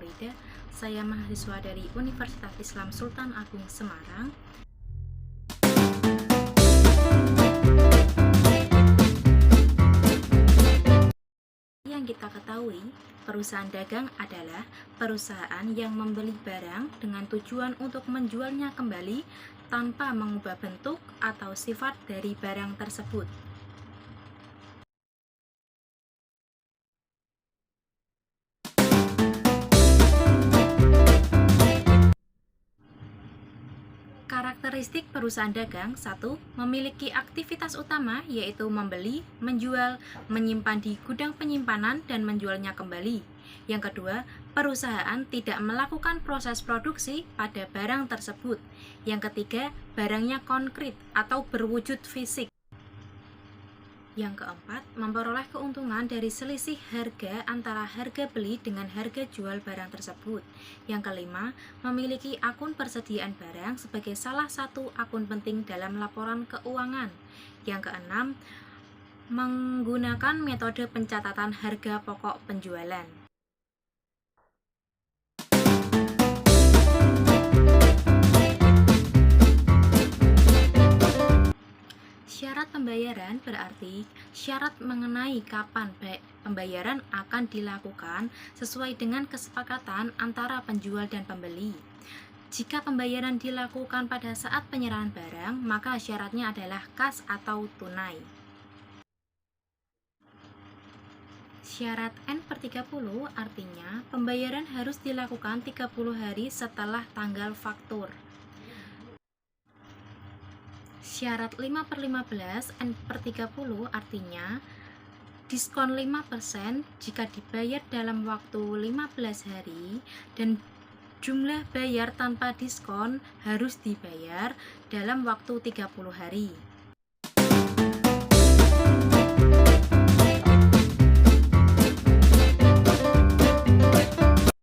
Maurida. Saya mahasiswa dari Universitas Islam Sultan Agung Semarang. Yang kita ketahui, perusahaan dagang adalah perusahaan yang membeli barang dengan tujuan untuk menjualnya kembali tanpa mengubah bentuk atau sifat dari barang tersebut. Karakteristik perusahaan dagang: 1. Memiliki aktivitas utama yaitu membeli, menjual, menyimpan di gudang penyimpanan dan menjualnya kembali. Yang kedua, perusahaan tidak melakukan proses produksi pada barang tersebut. Yang ketiga, barangnya konkret atau berwujud fisik. Yang keempat, memperoleh keuntungan dari selisih harga antara harga beli dengan harga jual barang tersebut. Yang kelima, memiliki akun persediaan barang sebagai salah satu akun penting dalam laporan keuangan. Yang keenam, menggunakan metode pencatatan harga pokok penjualan. Syarat pembayaran berarti syarat mengenai kapan pembayaran akan dilakukan sesuai dengan kesepakatan antara penjual dan pembeli. Jika pembayaran dilakukan pada saat penyerahan barang, maka syaratnya adalah kas atau tunai. Syarat N/30 artinya pembayaran harus dilakukan 30 hari setelah tanggal faktur. Syarat 5/15 N/30 artinya diskon 5% jika dibayar dalam waktu 15 hari dan jumlah bayar tanpa diskon harus dibayar dalam waktu 30 hari.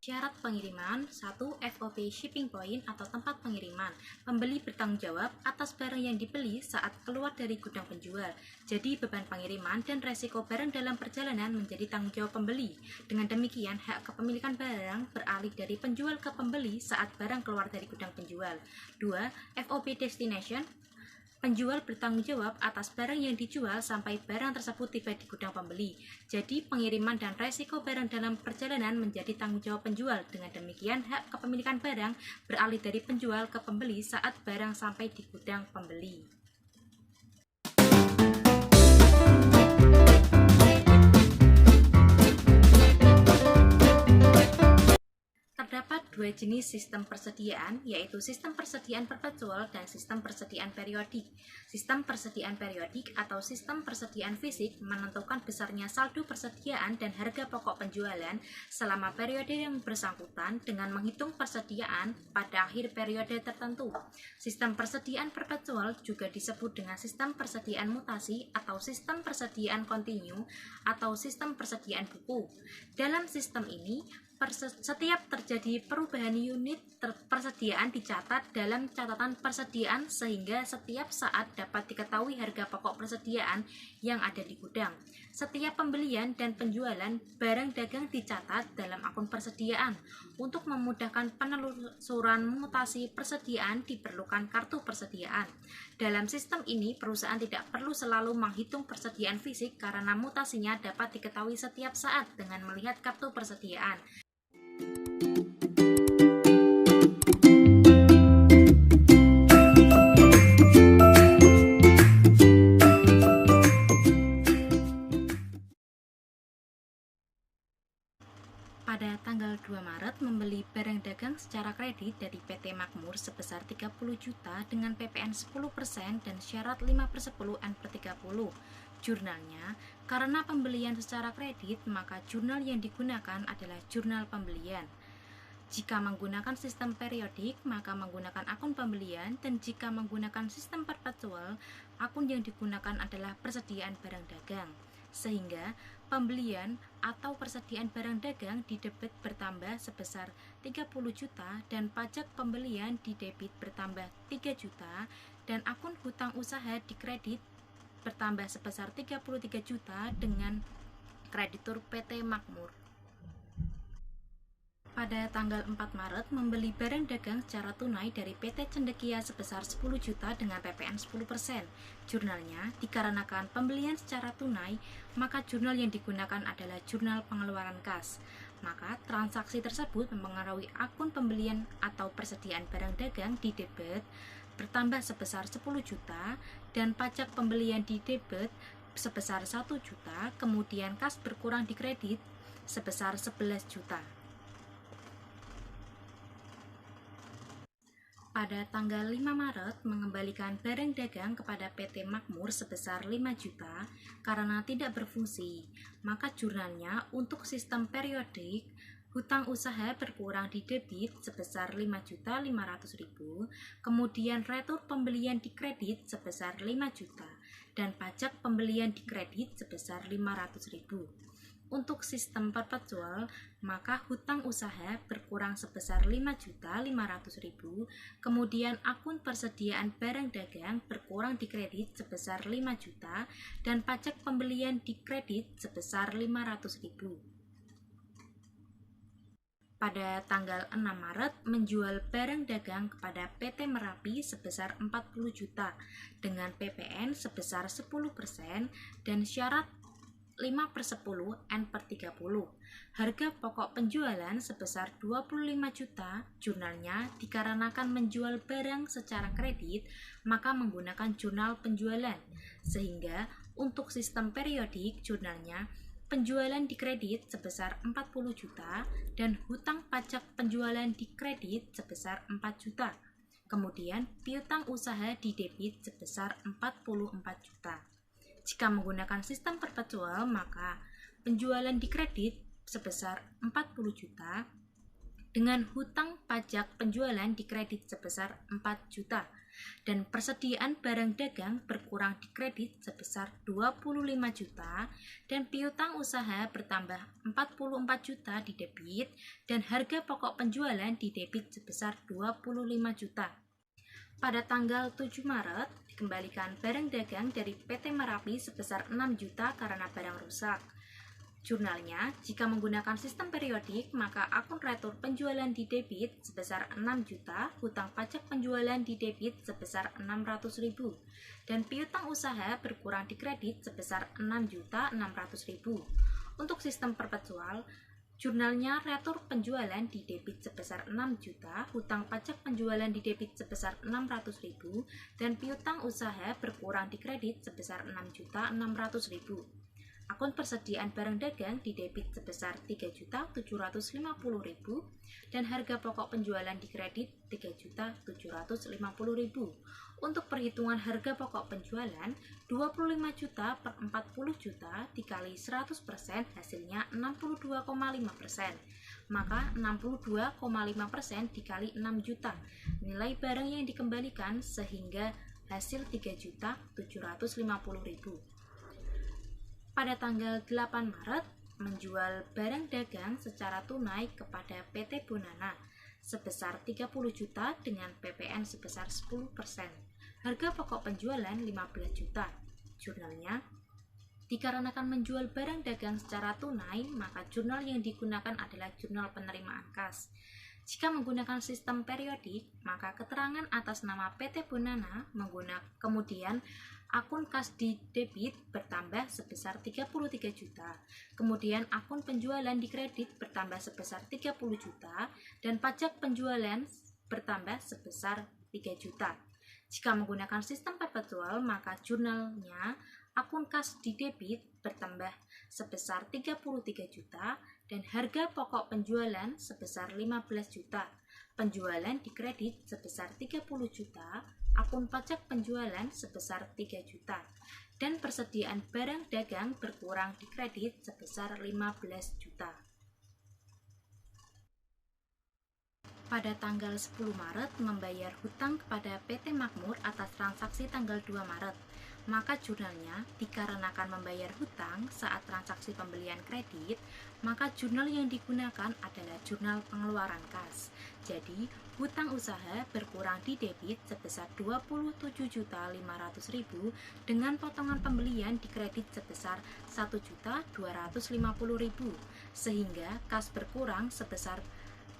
Syarat pengiriman: 1. FOP shipping point atau tempat pengiriman. Pembeli bertanggung jawab atas barang yang dibeli saat keluar dari gudang penjual. Jadi beban pengiriman dan resiko barang dalam perjalanan menjadi tanggung jawab pembeli. Dengan demikian, hak kepemilikan barang beralih dari penjual ke pembeli saat barang keluar dari gudang penjual. 2. FOP destination. Penjual bertanggung jawab atas barang yang dijual sampai barang tersebut tiba di gudang pembeli. Jadi, pengiriman dan resiko barang dalam perjalanan menjadi tanggung jawab penjual. Dengan demikian, hak kepemilikan barang beralih dari penjual ke pembeli saat barang sampai di gudang pembeli. Terdapat dua jenis sistem persediaan, yaitu sistem persediaan perpetual dan sistem persediaan periodik. Sistem persediaan periodik atau sistem persediaan fisik menentukan besarnya saldo persediaan dan harga pokok penjualan selama periode yang bersangkutan dengan menghitung persediaan pada akhir periode tertentu. Sistem persediaan perpetual juga disebut dengan sistem persediaan mutasi atau sistem persediaan kontinu atau sistem persediaan buku. Dalam sistem ini, setiap terjadi perubahan unit persediaan dicatat dalam catatan persediaan sehingga setiap saat dapat diketahui harga pokok persediaan yang ada di gudang. Setiap pembelian dan penjualan barang dagang dicatat dalam akun persediaan. Untuk memudahkan penelusuran mutasi persediaan diperlukan kartu persediaan. Dalam sistem ini, perusahaan tidak perlu selalu menghitung persediaan fisik karena mutasinya dapat diketahui setiap saat dengan melihat kartu persediaan. Pada tanggal 2 Maret membeli barang dagang secara kredit dari PT Makmur sebesar 30 juta dengan PPN 10% dan syarat 5/10 N/30. Jurnalnya, karena pembelian secara kredit, maka jurnal yang digunakan adalah jurnal pembelian. Jika menggunakan sistem periodik, maka menggunakan akun pembelian, dan jika menggunakan sistem perpetual, akun yang digunakan adalah persediaan barang dagang. Sehingga pembelian atau persediaan barang dagang didebit bertambah sebesar 30 juta dan pajak pembelian didebit bertambah 3 juta dan akun hutang usaha dikredit bertambah sebesar 33 juta dengan kreditur PT Makmur. pada tanggal 4 Maret membeli barang dagang secara tunai dari PT Cendekia sebesar 10 juta dengan PPN 10%. Jurnalnya, dikarenakan pembelian secara tunai, maka jurnal yang digunakan adalah jurnal pengeluaran kas. Maka transaksi tersebut mempengaruhi akun pembelian atau persediaan barang dagang di debit bertambah sebesar 10 juta dan pajak pembelian di debit sebesar 1 juta, kemudian kas berkurang di kredit sebesar 11 juta. Pada tanggal 5 Maret mengembalikan barang dagang kepada PT Makmur sebesar 5 juta karena tidak berfungsi, maka jurnalnya untuk sistem periodik hutang usaha berkurang di debit sebesar 5.500.000, kemudian retur pembelian di kredit sebesar 5 juta dan pajak pembelian di kredit sebesar 500.000. Untuk sistem perpetual, maka hutang usaha berkurang sebesar 5.500.000, kemudian akun persediaan barang dagang berkurang di kredit sebesar 5 juta, dan pajak pembelian di kredit sebesar 500.000. Pada tanggal 6 Maret menjual barang dagang kepada PT Merapi sebesar 40 juta dengan PPN sebesar 10% dan syarat 5/10 N/30. Harga pokok penjualan sebesar 25 juta. Jurnalnya dikarenakan menjual barang secara kredit, maka menggunakan jurnal penjualan. Sehingga untuk sistem periodik jurnalnya penjualan di kredit sebesar 40 juta dan hutang pajak penjualan di kredit sebesar 4 juta. Kemudian piutang usaha di debit sebesar 44 juta. Jika menggunakan sistem perpetual, maka penjualan di kredit sebesar 40 juta dengan hutang pajak penjualan di kredit sebesar 4 juta dan persediaan barang dagang berkurang di kredit sebesar 25 juta dan piutang usaha bertambah 44 juta di debit dan harga pokok penjualan di debit sebesar 25 juta. Pada tanggal 7 Maret, dikembalikan barang dagang dari PT Merapi sebesar 6 juta karena barang rusak. Jurnalnya, jika menggunakan sistem periodik, maka akun retur penjualan di debit sebesar 6 juta, hutang pajak penjualan di debit sebesar 600.000, dan piutang usaha berkurang di kredit sebesar 6.600.000. Untuk sistem perpetual, jurnalnya retur penjualan di debit sebesar 6 juta, hutang pajak penjualan di debit sebesar 600.000, dan piutang usaha berkurang di kredit sebesar 6.600.000. Akun persediaan barang dagang di debit sebesar 3.750.000 dan harga pokok penjualan di kredit 3.750.000. Untuk perhitungan harga pokok penjualan 25 juta per 40 juta dikali 100% hasilnya 62,5%. Maka 62,5% dikali 6 juta. Nilai barang yang dikembalikan sehingga hasil 3.750.000. Pada tanggal 8 Maret, menjual barang dagang secara tunai kepada PT Bonana sebesar 30 juta dengan PPN sebesar 10%. Harga pokok penjualan 15 juta. Jurnalnya, dikarenakan menjual barang dagang secara tunai, maka jurnal yang digunakan adalah jurnal penerimaan kas. Jika menggunakan sistem periodik, maka keterangan atas nama PT Bonana menggunakan kemudian akun kas di debit bertambah sebesar 33 juta, kemudian akun penjualan di kredit bertambah sebesar 30 juta, dan pajak penjualan bertambah sebesar 3 juta. Jika menggunakan sistem perpetual, maka jurnalnya akun kas di debit bertambah sebesar 33 juta dan harga pokok penjualan sebesar 15 juta, penjualan di kredit sebesar 30 juta, akun pajak penjualan sebesar 3 juta, dan persediaan barang dagang berkurang di kredit sebesar 15 juta. Pada tanggal 10 Maret membayar hutang kepada PT Makmur atas transaksi tanggal 2 Maret. Maka jurnalnya dikarenakan membayar hutang saat transaksi pembelian kredit, maka jurnal yang digunakan adalah jurnal pengeluaran kas. Jadi, hutang usaha berkurang di debit sebesar 27.500.000 dengan potongan pembelian di kredit sebesar 1.250.000 sehingga kas berkurang sebesar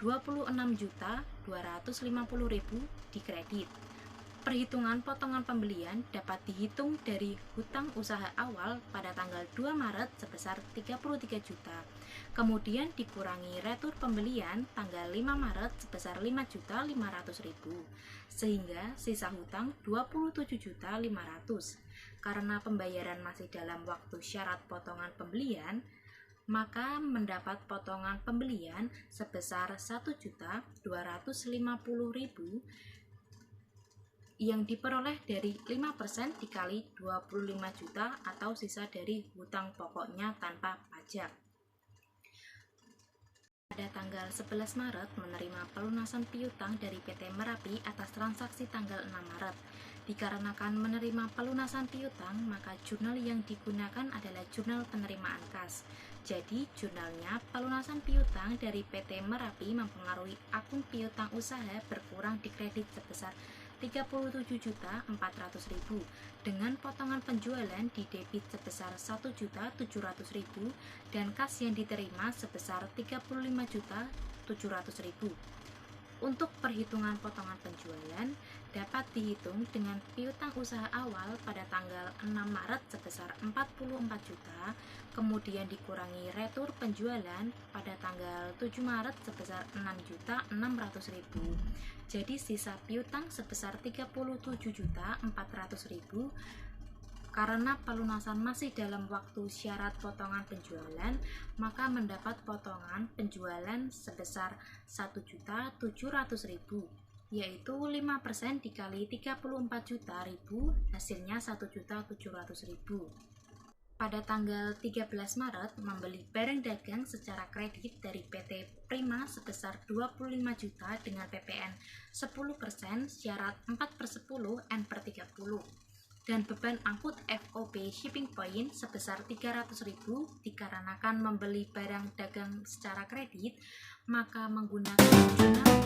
26.250.000 dikredit. Perhitungan potongan pembelian dapat dihitung dari hutang usaha awal pada tanggal 2 Maret sebesar 33 juta. Kemudian dikurangi retur pembelian tanggal 5 Maret sebesar 5.500.000. Sehingga sisa hutang 27.500.000. Karena pembayaran masih dalam waktu syarat potongan pembelian, maka mendapat potongan pembelian sebesar 1.250.000 yang diperoleh dari 5% dikali 25 juta atau sisa dari hutang pokoknya tanpa pajak. Pada tanggal 11 Maret menerima pelunasan piutang dari PT Merapi atas transaksi tanggal 6 Maret. Dikarenakan menerima pelunasan piutang, maka jurnal yang digunakan adalah jurnal penerimaan kas. Jadi, jurnalnya pelunasan piutang dari PT Merapi mempengaruhi akun piutang usaha berkurang dikredit sebesar 37.400.000 dengan potongan penjualan di debit sebesar 1.700.000 dan kas yang diterima sebesar 35.700.000. Untuk perhitungan potongan penjualan dapat dihitung dengan piutang usaha awal pada tanggal 6 Maret sebesar 44 juta, kemudian dikurangi retur penjualan pada tanggal 7 Maret sebesar 6.600.000. Jadi sisa piutang sebesar 37.400.000. Karena pelunasan masih dalam waktu syarat potongan penjualan, maka mendapat potongan penjualan sebesar 1.700.000, yaitu 5% dikali 34 juta ribu, hasilnya 1.700.000. Pada tanggal 13 Maret membeli barang dagang secara kredit dari PT Prima sebesar 25 juta dengan PPN 10%, syarat 4/10 N/30. Dan beban angkut FOB shipping point sebesar 300.000 dikarenakan membeli barang dagang secara kredit, maka menggunakan jurnal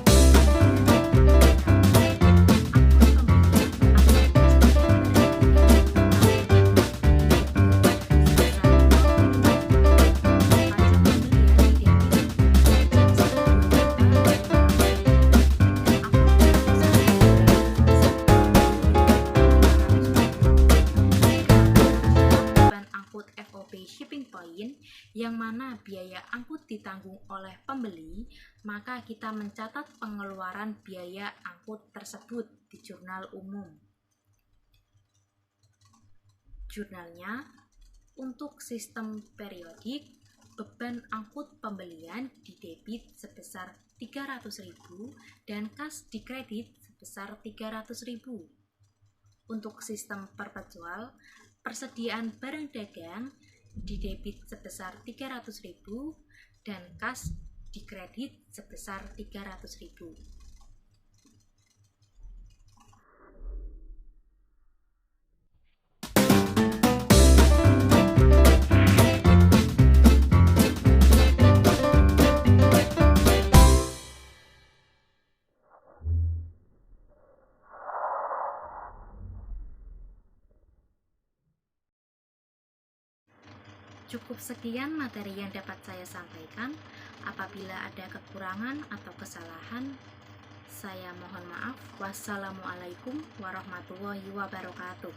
shipping point yang mana biaya angkut ditanggung oleh pembeli, maka kita mencatat pengeluaran biaya angkut tersebut di jurnal umum. Jurnalnya untuk sistem periodik, beban angkut pembelian di debit sebesar 300.000 dan kas di kredit sebesar 300.000. Untuk sistem perpetual, persediaan barang dagang di debit sebesar 300.000 dan kas di kredit sebesar 300.000. Cukup sekian materi yang dapat saya sampaikan. Apabila ada kekurangan atau kesalahan, saya mohon maaf. Wassalamualaikum warahmatullahi wabarakatuh.